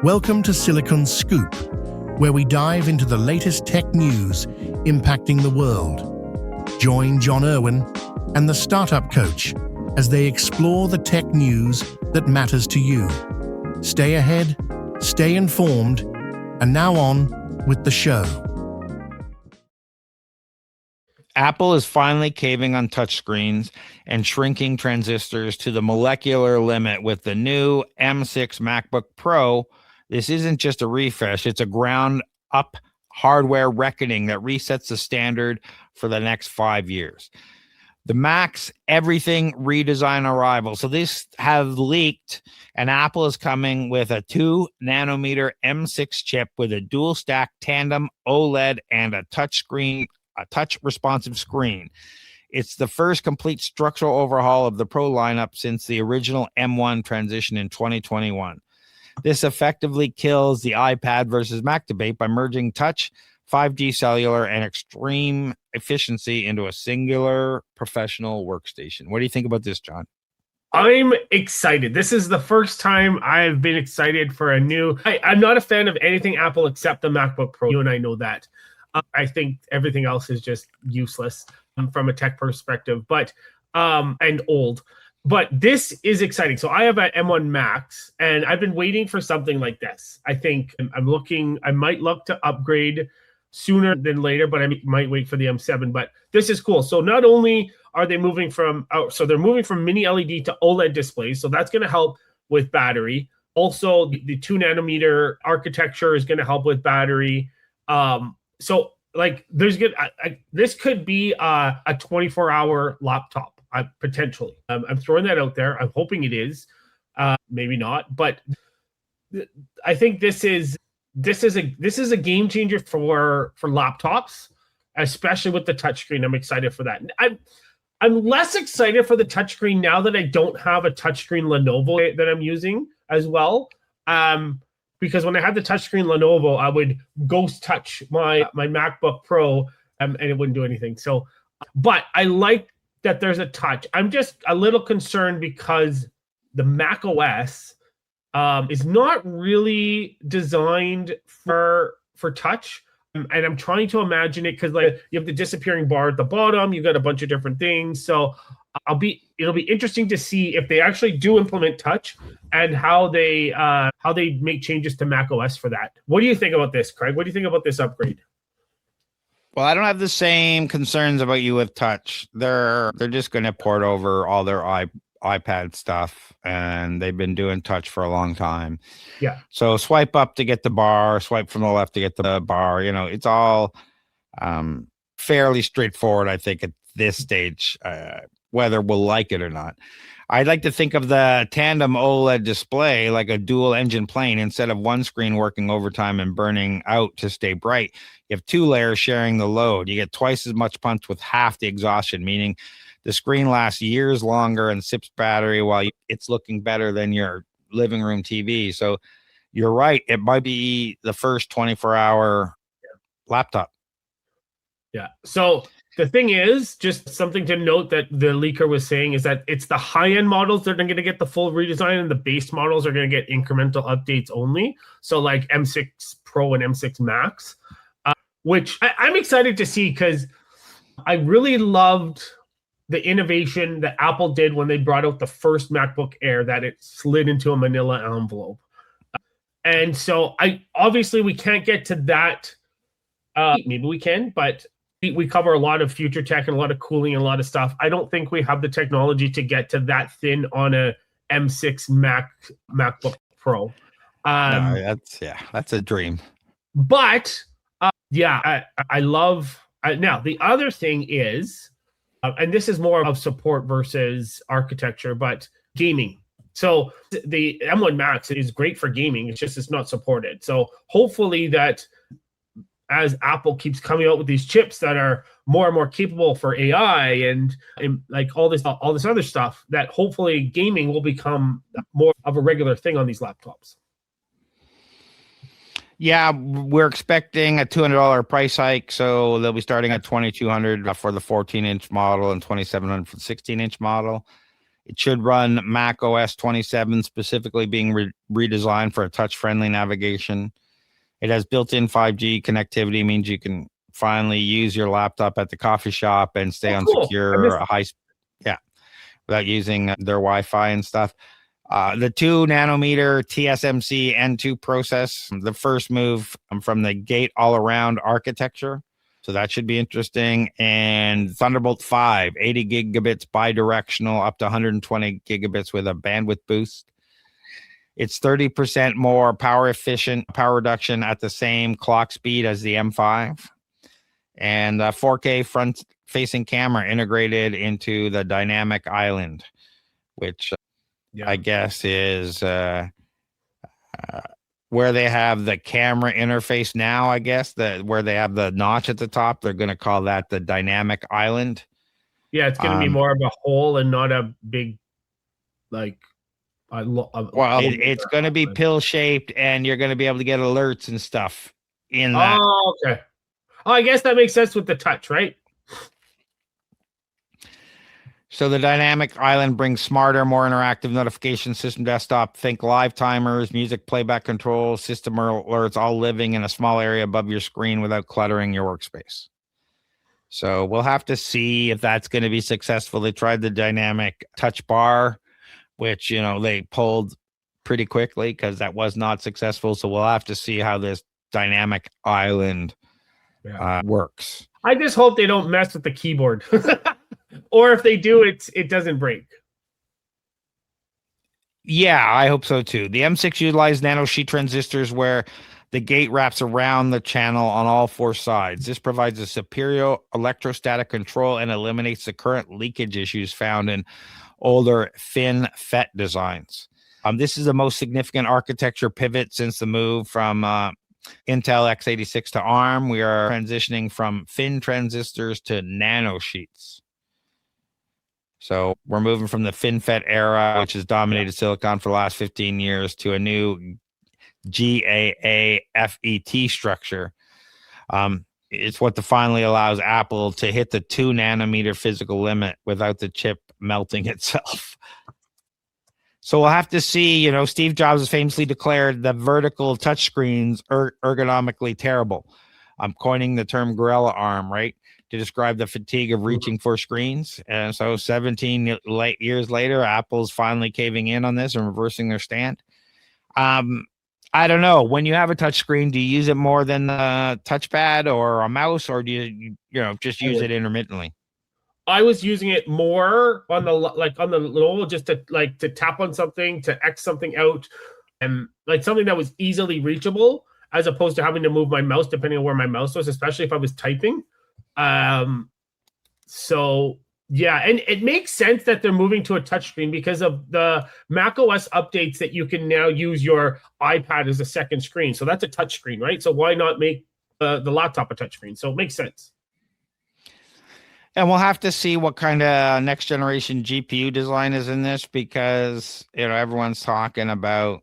Welcome to Silicon Scoop, where we dive into the latest tech news impacting the world. Join John Irwin and the Startup Coach as they explore the tech news that matters to you. Stay ahead, stay informed, and now on with the show. Apple is finally caving on touchscreens and shrinking transistors to the molecular limit with the new M6 MacBook Pro. This isn't just a refresh, it's a ground-up hardware reckoning that resets the standard for the next 5 years. The Mac's everything redesign arrival. So this has leaked, and Apple is coming with a 2-nanometer M6 chip with a dual-stack tandem OLED and a touch-responsive screen. It's the first complete structural overhaul of the Pro lineup since the original M1 transition in 2021. This effectively kills the iPad versus Mac debate by merging touch, 5G cellular, and extreme efficiency into a singular professional workstation. What do you think about this, John? I'm excited. This is the first time I've been excited for a new... I'm not a fan of anything Apple except the MacBook Pro. You and I know that. I think everything else is just useless from a tech perspective, but and old. But this is exciting. So I have an M1 Max, and I've been waiting for something like this. I think I might look to upgrade sooner than later, but I might wait for the M7. But this is cool. So not only are they moving from they're moving from mini LED to OLED displays. So that's going to help with battery. Also, the 2-nanometer architecture is going to help with battery. So like this could be a 24-hour laptop potentially. I'm throwing that out there. I'm hoping it is, maybe not, but I think this is a game changer for laptops, especially with the touchscreen. I'm excited for that. I'm less excited for the touchscreen now that I don't have a touchscreen Lenovo that I'm using as well. Because when I had the touchscreen Lenovo, I would ghost touch my MacBook Pro and it wouldn't do anything. So, but I like that there's a touch. I'm just a little concerned because the Mac OS is not really designed for touch. And I'm trying to imagine it because like you have the disappearing bar at the bottom, you've got a bunch of different things. So it'll be interesting to see if they actually do implement touch and how they make changes to Mac OS for that. What do you think about this, Craig? What do you think about this upgrade? Well, I don't have the same concerns about you with touch. They're just going to port over all their iPad stuff, and they've been doing touch for a long time. Yeah. So swipe up to get the bar, swipe from the left to get the bar. You know, it's all fairly straightforward, I think, at this stage, whether we'll like it or not. I'd like to think of the tandem OLED display like a dual engine plane. Instead of one screen working overtime and burning out to stay bright, you have two layers sharing the load. You get twice as much punch with half the exhaustion, meaning the screen lasts years longer and sips battery while it's looking better than your living room TV. So you're right. It might be the first 24-hour laptop. Yeah. So the thing is, just something to note that the leaker was saying is that it's the high-end models that are going to get the full redesign, and the base models are going to get incremental updates only. So like M6 Pro and M6 Max, which I'm excited to see because I really loved the innovation that Apple did when they brought out the first MacBook Air, that it slid into a manila envelope. And so obviously we can't get to that. Maybe we can, but we cover a lot of future tech and a lot of cooling and a lot of stuff. I don't think we have the technology to get to that thin on a M6 MacBook Pro. No, that's a dream. But I love. Now the other thing is, and this is more of support versus architecture, but gaming. So the M1 Max is great for gaming. It's not supported. So hopefully that, as Apple keeps coming out with these chips that are more and more capable for AI and like all this other stuff, that hopefully gaming will become more of a regular thing on these laptops. Yeah, we're expecting a $200 price hike, so they'll be starting at $2,200 for the 14-inch model and $2,700 for the 16-inch model. It should run Mac OS 27, specifically being redesigned for a touch-friendly navigation. It has built-in 5G connectivity, means you can finally use your laptop at the coffee shop and stay on secure without using their Wi-Fi and stuff. The 2 nanometer TSMC N2 process, the first move from the gate all-around architecture. So that should be interesting. And Thunderbolt 5, 80 gigabits bidirectional, up to 120 gigabits with a bandwidth boost. It's 30% more power efficient, power reduction at the same clock speed as the M5. And 4K front-facing camera integrated into the dynamic island, which I guess is where they have the camera interface now, I guess, where they have the notch at the top. They're going to call that the dynamic island. Yeah, it's going to be more of a hole and not a big, like... it's going to be pill-shaped, and you're going to be able to get alerts and stuff in that. Oh, okay. Oh, I guess that makes sense with the touch, right? So the dynamic island brings smarter, more interactive notification system desktop. Think live timers, music playback control, system alerts, all living in a small area above your screen without cluttering your workspace. So we'll have to see if that's going to be successful. They tried the dynamic touch bar, which, they pulled pretty quickly because that was not successful. So we'll have to see how this dynamic island works. I just hope they don't mess with the keyboard. Or if they do, it doesn't break. Yeah, I hope so too. The M6 utilized nanosheet transistors where the gate wraps around the channel on all 4 sides. This provides a superior electrostatic control and eliminates the current leakage issues found in older FinFET designs. This is the most significant architecture pivot since the move from Intel x86 to ARM. We are transitioning from fin transistors to nanosheets. So we're moving from the FinFET era, which has dominated silicon for the last 15 years, to a new GAA-FET structure. It's what finally allows Apple to hit the 2 nanometer physical limit without the chip melting itself. So we'll have to see. Steve Jobs has famously declared the vertical touchscreens are ergonomically terrible. I'm coining the term gorilla arm, right, to describe the fatigue of reaching for screens. And so 17 years later, Apple's finally caving in on this and reversing their stand. I don't know. When you have a touch screen, do you use it more than the touchpad or a mouse, or do you just use it intermittently? I was using it more on the little, just to tap on something, to X something out, and like something that was easily reachable, as opposed to having to move my mouse depending on where my mouse was, especially if I was typing. So yeah, and it makes sense that they're moving to a touchscreen because of the Mac OS updates that you can now use your iPad as a second screen. So that's a touchscreen, right? So why not make the laptop a touchscreen? So it makes sense. And we'll have to see what kind of next generation GPU design is in this, because everyone's talking about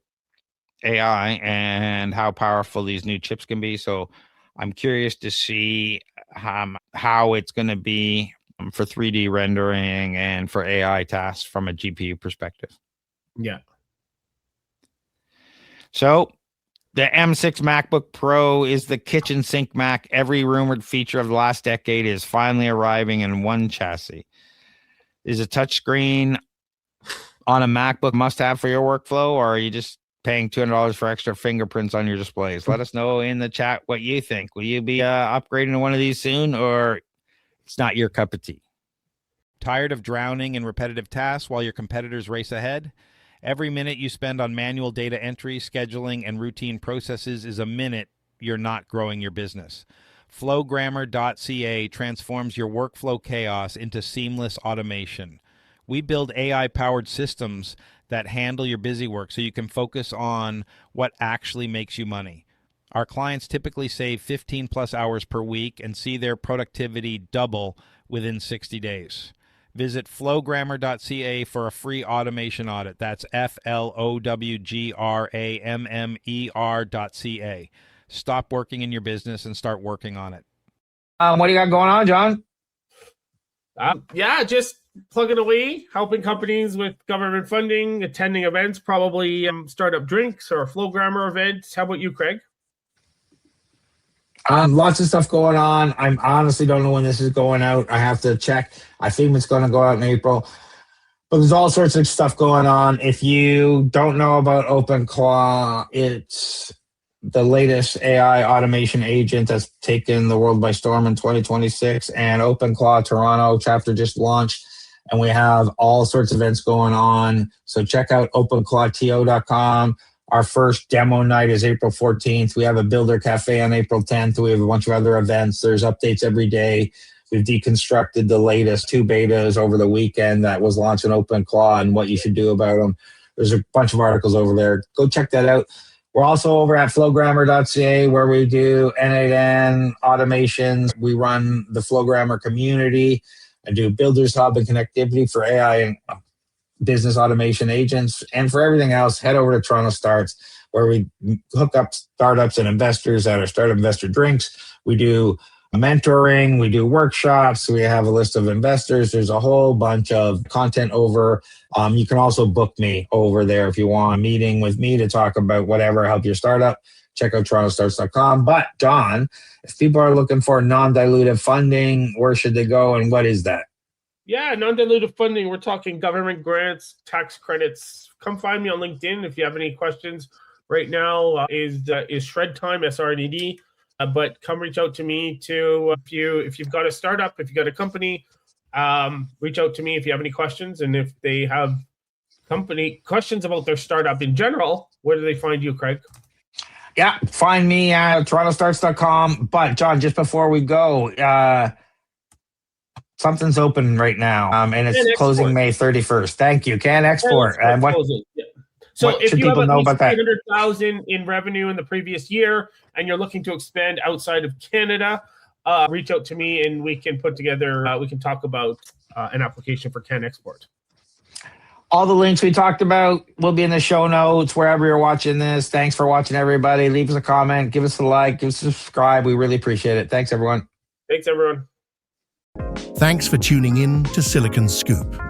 AI and how powerful these new chips can be. So I'm curious to see how it's going to be for 3D rendering and for AI tasks from a GPU perspective. Yeah. So the M6 MacBook Pro is the kitchen sink Mac. Every rumored feature of the last decade is finally arriving in one chassis. Is a touchscreen on a MacBook must-have for your workflow, or are you just paying $200 for extra fingerprints on your displays? Let us know in the chat what you think. Will you be upgrading to one of these soon, or it's not your cup of tea? Tired of drowning in repetitive tasks while your competitors race ahead? Every minute you spend on manual data entry, scheduling, and routine processes is a minute you're not growing your business. Flowgrammer.ca transforms your workflow chaos into seamless automation. We build AI-powered systems that handle your busy work so you can focus on what actually makes you money. Our clients typically save 15 plus hours per week and see their productivity double within 60 days. Visit flowgrammer.ca for a free automation audit. That's flowgrammer.ca. Stop working in your business and start working on it. What do you got going on, John? Yeah, just plugging away, helping companies with government funding, attending events, probably startup drinks or Flowgrammer events. How about you, Craig? Lots of stuff going on. I honestly don't know when this is going out. I have to check. I think it's going to go out in April. But there's all sorts of stuff going on. If you don't know about OpenClaw, it's the latest AI automation agent that's taken the world by storm in 2026. And OpenClaw Toronto chapter just launched. And we have all sorts of events going on. So check out openclawto.com. Our first demo night is April 14th. We have a Builder Cafe on April 10th. We have a bunch of other events. There's updates every day. We've deconstructed the latest 2 betas over the weekend that was launched in OpenClaw and what you should do about them. There's a bunch of articles over there. Go check that out. We're also over at flowgrammer.ca where we do N8N automations. We run the Flowgrammer community. I do Builders Hub and connectivity for AI and business automation agents. And for everything else, head over to TorontoStarts where we hook up startups and investors at our Startup Investor Drinks. We do mentoring, we do workshops, we have a list of investors. There's a whole bunch of content over. You can also book me over there if you want a meeting with me to talk about whatever, help your startup. Check out TorontoStarts.com. But John, if people are looking for non-dilutive funding, where should they go and what is that? Yeah, non-dilutive funding. We're talking government grants, tax credits. Come find me on LinkedIn if you have any questions. Right now is shred time, SRNED. But come reach out to me too if you've got a startup, if you've got a company, reach out to me if you have any questions. And if they have company questions about their startup in general, where do they find you, Craig? Yeah, find me at TorontoStarts.com. But John, just before we go, something's open right now, and it's closing May 31st. Thank you. Can Export. And what? Yeah. So what if should you have people at know least about that? 300,000 in revenue in the previous year, and you're looking to expand outside of Canada, reach out to me, and we can put together. We can talk about an application for Can Export. All the links we talked about will be in the show notes wherever you're watching this. Thanks for watching, everybody. Leave us a comment, give us a like, give us a subscribe. We really appreciate it. Thanks, everyone. Thanks, everyone. Thanks for tuning in to Silicon Scoop.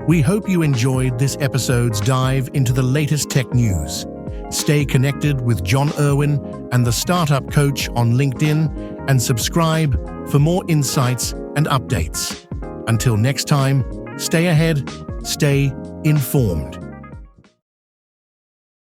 We hope you enjoyed this episode's dive into the latest tech news. Stay connected with John Irwin and the Startup Coach on LinkedIn and subscribe for more insights and updates. Until next time, stay ahead, stay informed.